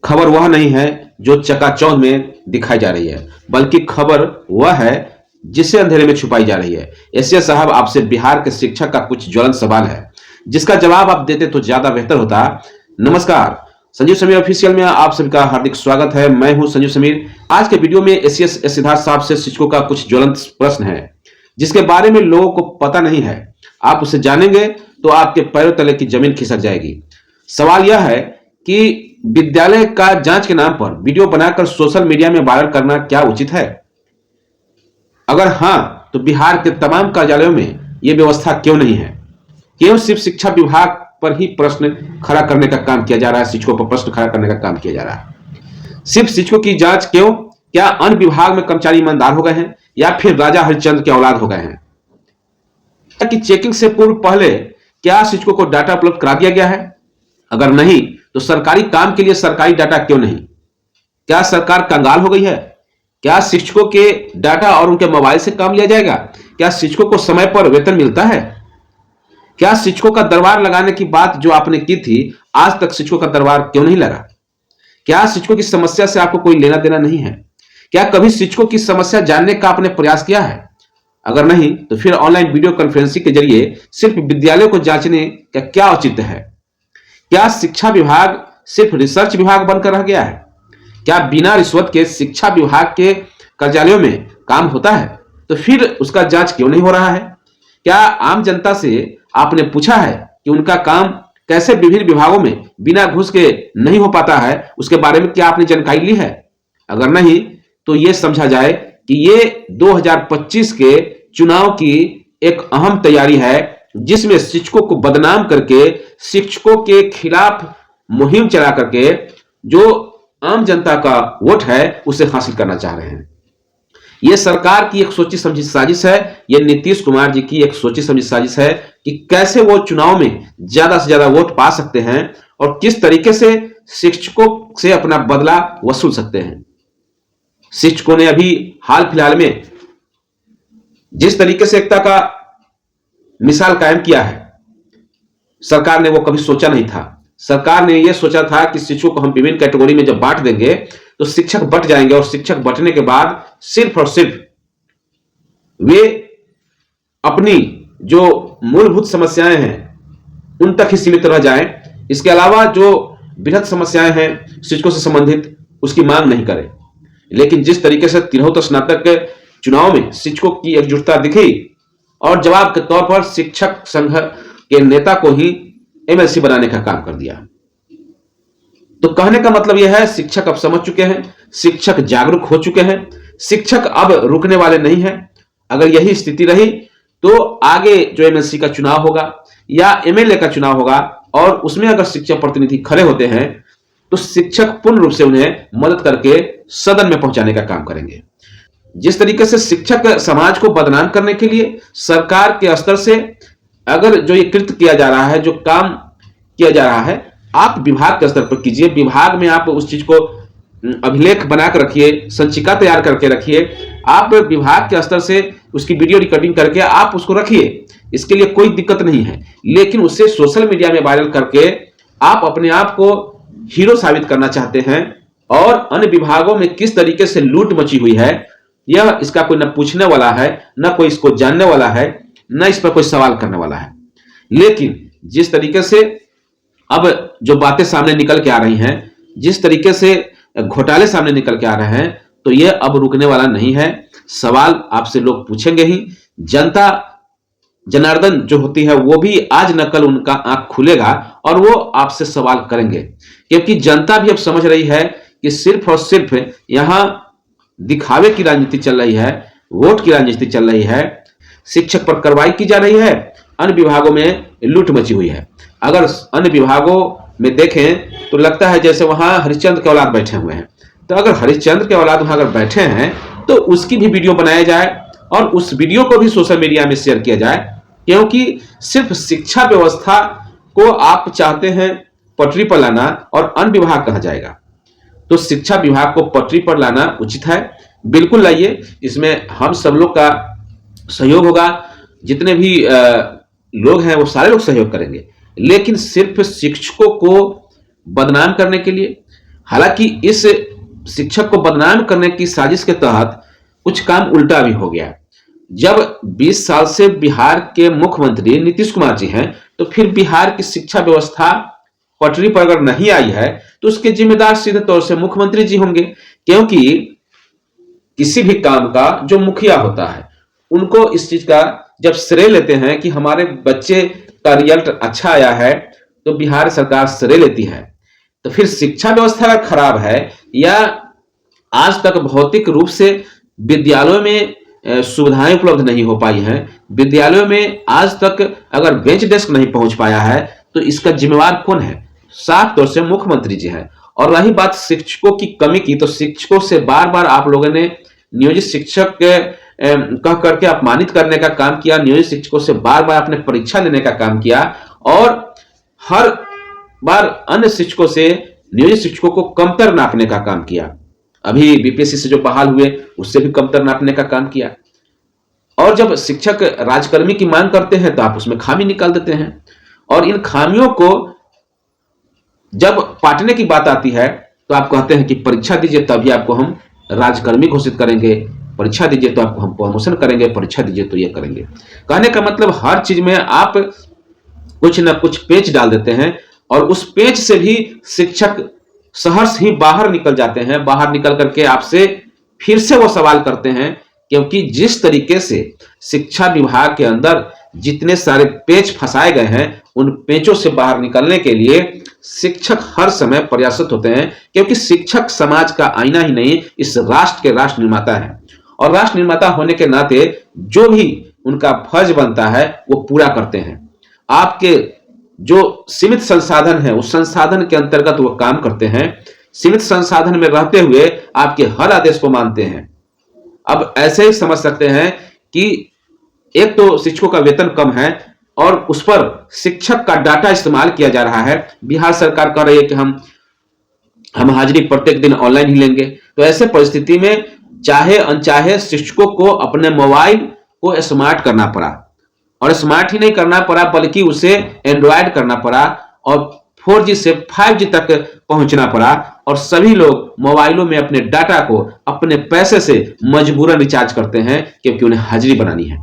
खबर वह नहीं है जो चकाचौंध में दिखाई जा रही है, बल्कि खबर वह है जिसे अंधेरे में छुपाई जा रही है। एसएस साहब, आपसे बिहार के शिक्षक का कुछ ज्वलंत सवाल है, जिसका जवाब आप देते तो ज्यादा बेहतर होता। नमस्कार, संजीव समीर ऑफिशियल में आप सभी का हार्दिक स्वागत है। मैं हूं संजीव समीर। आज के वीडियो में एसएस सिद्धार्थ साहब से शिक्षकों का कुछ ज्वलंत प्रश्न है, जिसके बारे में लोगों को पता नहीं है। आप उसे जानेंगे तो आपके पैरों तले की जमीन खिसक जाएगी। सवाल यह है कि विद्यालय का जांच के नाम पर वीडियो बनाकर सोशल मीडिया में वायरल करना क्या उचित है? अगर हां, तो बिहार के तमाम कार्यालयों में यह व्यवस्था क्यों नहीं है? क्यों सिर्फ शिक्षा विभाग पर ही प्रश्न खड़ा करने का काम किया जा रहा है? शिक्षकों पर प्रश्न खड़ा करने का काम किया जा रहा है। सिर्फ शिक्षकों की जांच क्यों? क्या अन्य विभाग में कर्मचारी ईमानदार हो गए हैं या फिर राजा हरिश्चंद्र के औलाद हो गए हैं? कि चेकिंग से पूर्व पहले क्या शिक्षकों को डाटा उपलब्ध करा दिया गया है? अगर नहीं, तो सरकारी काम के लिए सरकारी डाटा क्यों नहीं? क्या सरकार कंगाल हो गई है? क्या शिक्षकों के डाटा और उनके मोबाइल से काम लिया जाएगा? क्या शिक्षकों को समय पर वेतन मिलता है? क्या शिक्षकों का दरबार लगाने की बात जो आपने की थी, आज तक शिक्षकों का दरबार क्यों नहीं लगा? क्या शिक्षकों की समस्या से आपको कोई लेना देना नहीं है? क्या कभी शिक्षकों की समस्या जानने का आपने प्रयास किया है? अगर नहीं, तो फिर ऑनलाइन वीडियो कॉन्फ्रेंसिंग के जरिए सिर्फ विद्यालयों को जांचने का क्या औचित्य है? क्या शिक्षा विभाग सिर्फ रिसर्च विभाग बनकर रह गया है? क्या बिना रिश्वत के शिक्षा विभाग के कार्यालयों में काम होता है? तो फिर उसका जांच क्यों नहीं हो रहा है? क्या आम जनता से आपने पूछा है कि उनका काम कैसे विभिन्न विभागों में बिना घूस के नहीं हो पाता है? उसके बारे में क्या आपने जानकारी ली है? अगर नहीं, तो यह समझा जाए कि ये 2025 के चुनाव की एक अहम तैयारी है, जिसमें शिक्षकों को बदनाम करके, शिक्षकों के खिलाफ मुहिम चला करके जो आम जनता का वोट है उसे हासिल करना चाह रहे हैं। यह सरकार की एक सोची समझी साजिश है। यह नीतीश कुमार जी की एक सोची समझी साजिश है कि कैसे वो चुनाव में ज्यादा से ज्यादा वोट पा सकते हैं और किस तरीके से शिक्षकों से अपना बदला वसूल सकते हैं। शिक्षकों ने अभी हाल फिलहाल में जिस तरीके से एकता का मिसाल कायम किया है, सरकार ने वो कभी सोचा नहीं था। सरकार ने यह सोचा था कि शिक्षकों को हम विभिन्न कैटेगरी में जब बांट देंगे तो शिक्षक बंट जाएंगे और शिक्षक बंटने के बाद सिर्फ और सिर्फ वे अपनी जो मूलभूत समस्याएं हैं उन तक ही सीमित रह जाएं। इसके अलावा जो बृहद समस्याएं हैं शिक्षकों से संबंधित, उसकी मांग नहीं करें। लेकिन जिस तरीके से तिरहुत स्नातक के चुनाव में शिक्षकों की एकजुटता दिखी और जवाब के तौर पर शिक्षक संघ के नेता को ही एमएलसी बनाने का काम कर दिया, तो कहने का मतलब यह है शिक्षक अब समझ चुके हैं, शिक्षक जागरूक हो चुके हैं, शिक्षक अब रुकने वाले नहीं हैं। अगर यही स्थिति रही तो आगे जो एमएलसी का चुनाव होगा या एमएलए का चुनाव होगा और उसमें अगर शिक्षक प्रतिनिधि खड़े होते हैं तो शिक्षक पूर्ण रूप से उन्हें मदद करके सदन में पहुंचाने का काम करेंगे। जिस तरीके से शिक्षक समाज को बदनाम करने के लिए सरकार के स्तर से अगर जो ये कृत्य किया जा रहा है, जो काम किया जा रहा है, आप विभाग के स्तर पर कीजिए। विभाग में आप उस चीज को अभिलेख बनाकर रखिए, संचिका तैयार करके रखिए। आप विभाग के स्तर से उसकी वीडियो रिकॉर्डिंग करके आप उसको रखिए, इसके लिए कोई दिक्कत नहीं है। लेकिन उससे सोशल मीडिया में वायरल करके आप अपने आप को हीरो साबित करना चाहते हैं और अन्य विभागों में किस तरीके से लूट मची हुई है, यह इसका कोई न पूछने वाला है, न कोई इसको जानने वाला है, न इस पर कोई सवाल करने वाला है। लेकिन जिस तरीके से अब जो बातें सामने निकल के आ रही हैं, जिस तरीके से घोटाले सामने निकल के आ रहे हैं, तो यह अब रुकने वाला नहीं है। सवाल आपसे लोग पूछेंगे ही। जनता जनार्दन जो होती है वो भी आज न कल उनका आंख खुलेगा और वो आपसे सवाल करेंगे, क्योंकि जनता भी अब समझ रही है कि सिर्फ और सिर्फ यहां दिखावे की राजनीति चल रही है, वोट की राजनीति चल रही है, शिक्षक पर कार्रवाई की जा रही है, अन्य विभागों में लूट मची हुई है। अगर अन्य विभागों में देखें तो लगता है जैसे वहां हरिश्चंद्र के औलाद बैठे हुए हैं। तो अगर हरिश्चंद्र के औलाद वहां अगर बैठे हैं तो उसकी भी वीडियो बनाया जाए और उस वीडियो को भी सोशल मीडिया में शेयर किया जाए, क्योंकि सिर्फ शिक्षा व्यवस्था को आप चाहते हैं पटरी पर लाना और अन्य विभाग कहा जाएगा, तो शिक्षा विभाग को पटरी पर लाना उचित है। बिल्कुल लाइए, इसमें हम सब लोग का सहयोग होगा। जितने भी लोग हैं वो सारे लोग सहयोग करेंगे। लेकिन सिर्फ शिक्षकों को बदनाम करने के लिए, हालांकि इस शिक्षक को बदनाम करने की साजिश के तहत कुछ काम उल्टा भी हो गया। जब 20 साल से बिहार के मुख्यमंत्री नीतीश कुमार जी हैं, तो फिर बिहार की शिक्षा व्यवस्था पटरी पर अगर नहीं आई है तो उसके जिम्मेदार सीधे तौर से मुख्यमंत्री जी होंगे, क्योंकि किसी भी काम का जो मुखिया होता है उनको इस चीज का जब श्रेय लेते हैं कि हमारे बच्चे का रिजल्ट अच्छा आया है तो बिहार सरकार श्रेय लेती है। तो फिर शिक्षा व्यवस्था अगर खराब है या आज तक भौतिक रूप से विद्यालयों में सुविधाएं उपलब्ध नहीं हो पाई हैं, विद्यालयों में आज तक अगर बेंच डेस्क नहीं पहुंच पाया है, तो इसका जिम्मेवार कौन है? साफ तौर से मुख्यमंत्री जी हैं। और रही बात शिक्षकों की कमी की, तो शिक्षकों से बार बार आप लोगों ने नियोजित शिक्षक कह करके अपमानित करने का काम किया, नियोजित शिक्षकों से बार बार आपने परीक्षा लेने का काम किया और हर बार अन्य शिक्षकों से नियोजित शिक्षकों को कमतर नापने का काम किया। अभी बीपीएससी से जो बहाल हुए उससे भी कमतर नापने का काम किया। और जब शिक्षक राजकर्मी की मांग करते हैं तो आप उसमें खामी निकाल देते हैं, और इन खामियों को जब पाटने की बात आती है तो आप कहते हैं कि परीक्षा दीजिए तभी आपको हम राजकर्मी घोषित करेंगे, परीक्षा दीजिए तो आपको हम प्रमोशन करेंगे, परीक्षा दीजिए तो ये करेंगे। कहने का मतलब हर चीज में आप कुछ ना कुछ पेच डाल देते हैं, और उस पेच से भी शिक्षक सहर्ष ही बाहर निकल जाते हैं। बाहर निकल करके आपसे फिर से वो सवाल करते हैं, क्योंकि जिस तरीके से शिक्षा विभाग के अंदर जितने सारे पेच फंसाए गए हैं, उन पेचों से बाहर निकलने के लिए शिक्षक हर समय प्रयासरत होते हैं, क्योंकि शिक्षक समाज का आईना ही नहीं, इस राष्ट्र के राष्ट्र निर्माता है। और राष्ट्र निर्माता होने के नाते जो भी उनका फर्ज बनता है वो पूरा करते हैं। आपके जो सीमित संसाधन है उस संसाधन के अंतर्गत वो काम करते हैं, सीमित संसाधन में रहते हुए आपके हर आदेश को मानते हैं। अब ऐसे ही समझ सकते हैं कि एक तो शिक्षकों का वेतन कम है और उस पर शिक्षक का डाटा इस्तेमाल किया जा रहा है। बिहार सरकार कह रही है कि हम हाजिरी प्रत्येक दिन ऑनलाइन ही लेंगे। तो ऐसे परिस्थिति में चाहे अनचाहे शिक्षकों को अपने मोबाइल को स्मार्ट करना पड़ा, और स्मार्ट ही नहीं करना पड़ा बल्कि उसे एंड्रॉयड करना पड़ा, और 4G से 5G तक पहुंचना पड़ा, और सभी लोग मोबाइलों में अपने डाटा को अपने पैसे से मजबूरन रिचार्ज करते हैं क्योंकि उन्हें हाजिरी बनानी है।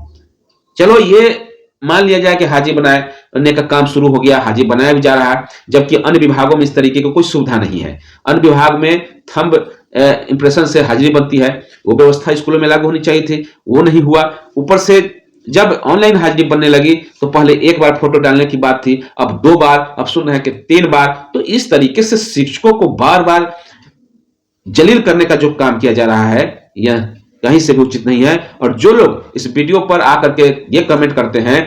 चलो ये मान लिया जाए कि हाजिरी बनाने का काम शुरू हो गया, हाजिरी बनाया भी जा रहा है, जबकि अन्य विभागों में इस तरीके की कोई सुविधा नहीं है। अन्य विभाग में थंब इंप्रेशन से हाजिरी बनती है, वो व्यवस्था स्कूलों में लागू होनी चाहिए थी, वो नहीं हुआ। ऊपर से जब ऑनलाइन हाजिरी बनने लगी तो पहले एक बार फोटो डालने की बात थी, अब 2 बार, अब सुन रहे हैं कि 3 बार। तो इस तरीके से शिक्षकों को बार बार जलील करने का जो काम किया जा रहा है यह कहीं से भी उचित नहीं है। और जो लोग इस वीडियो पर आकर के ये कमेंट करते हैं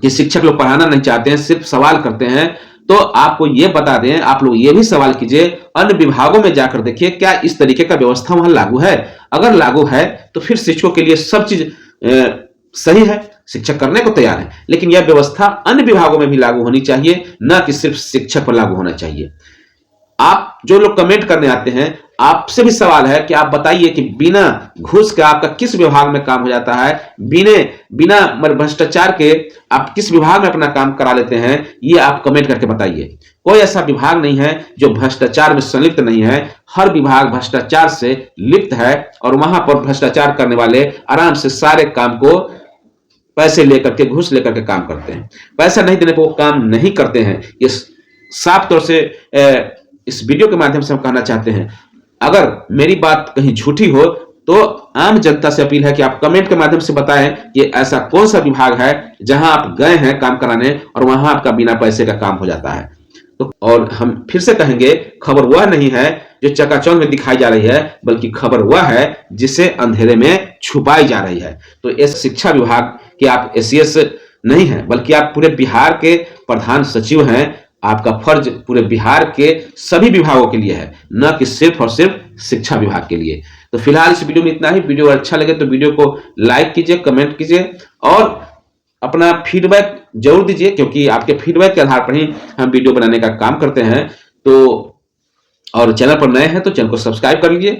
कि शिक्षक लोग पढ़ाना नहीं चाहते हैं, सिर्फ सवाल करते हैं, तो आपको ये बता दें, आप लोग ये भी सवाल कीजिए अन्य विभागों में जाकर देखिए क्या इस तरीके का व्यवस्था वहां लागू है। अगर लागू है तो फिर शिक्षकों के लिए सब चीज सही है, शिक्षक करने को तैयार है, लेकिन यह व्यवस्था अन्य विभागों में भी लागू होनी चाहिए, न कि सिर्फ शिक्षक पर लागू होना चाहिए। आप जो लोग कमेंट करने आते हैं, आपसे भी सवाल है कि आप बताइए कि बिना घूस के आपका किस विभाग में काम हो जाता है, बिना भ्रष्टाचार के आप किस विभाग में अपना काम करा लेते हैं, ये आप कमेंट करके बताइए। कोई ऐसा विभाग नहीं है जो भ्रष्टाचार में संलिप्त नहीं है, हर विभाग भ्रष्टाचार से लिप्त है, और वहां पर भ्रष्टाचार करने वाले आराम से सारे काम को पैसे लेकर के, घूस लेकर के काम करते हैं। पैसा नहीं देने पर वो काम नहीं करते हैं। ये साफ तौर से इस वीडियो के माध्यम से हम कहना चाहते हैं। अगर मेरी बात कहीं झूठी हो तो आम जनता से अपील है कि आप कमेंट के माध्यम से बताएं कि ऐसा कौन सा विभाग है जहां आप गए हैं काम कराने और वहां आपका बिना पैसे का काम हो जाता है। तो और हम फिर से कहेंगे, खबर वह नहीं है जो चकाचौंध में दिखाई जा रही है, बल्कि खबर वह है जिसे अंधेरे में छुपाई जा रही है। तो इस शिक्षा विभाग के आप एसीएस नहीं है, बल्कि आप पूरे बिहार के प्रधान सचिव हैं। आपका फर्ज पूरे बिहार के सभी विभागों के लिए है, न कि सिर्फ और सिर्फ शिक्षा विभाग के लिए। तो फिलहाल इस वीडियो में इतना ही। वीडियो अच्छा लगे तो वीडियो को लाइक कीजिए, कमेंट कीजिए और अपना फीडबैक जरूर दीजिए, क्योंकि आपके फीडबैक के आधार पर ही हम वीडियो बनाने का काम करते हैं। तो और चैनल पर नए हैं तो चैनल को सब्सक्राइब कर लीजिए।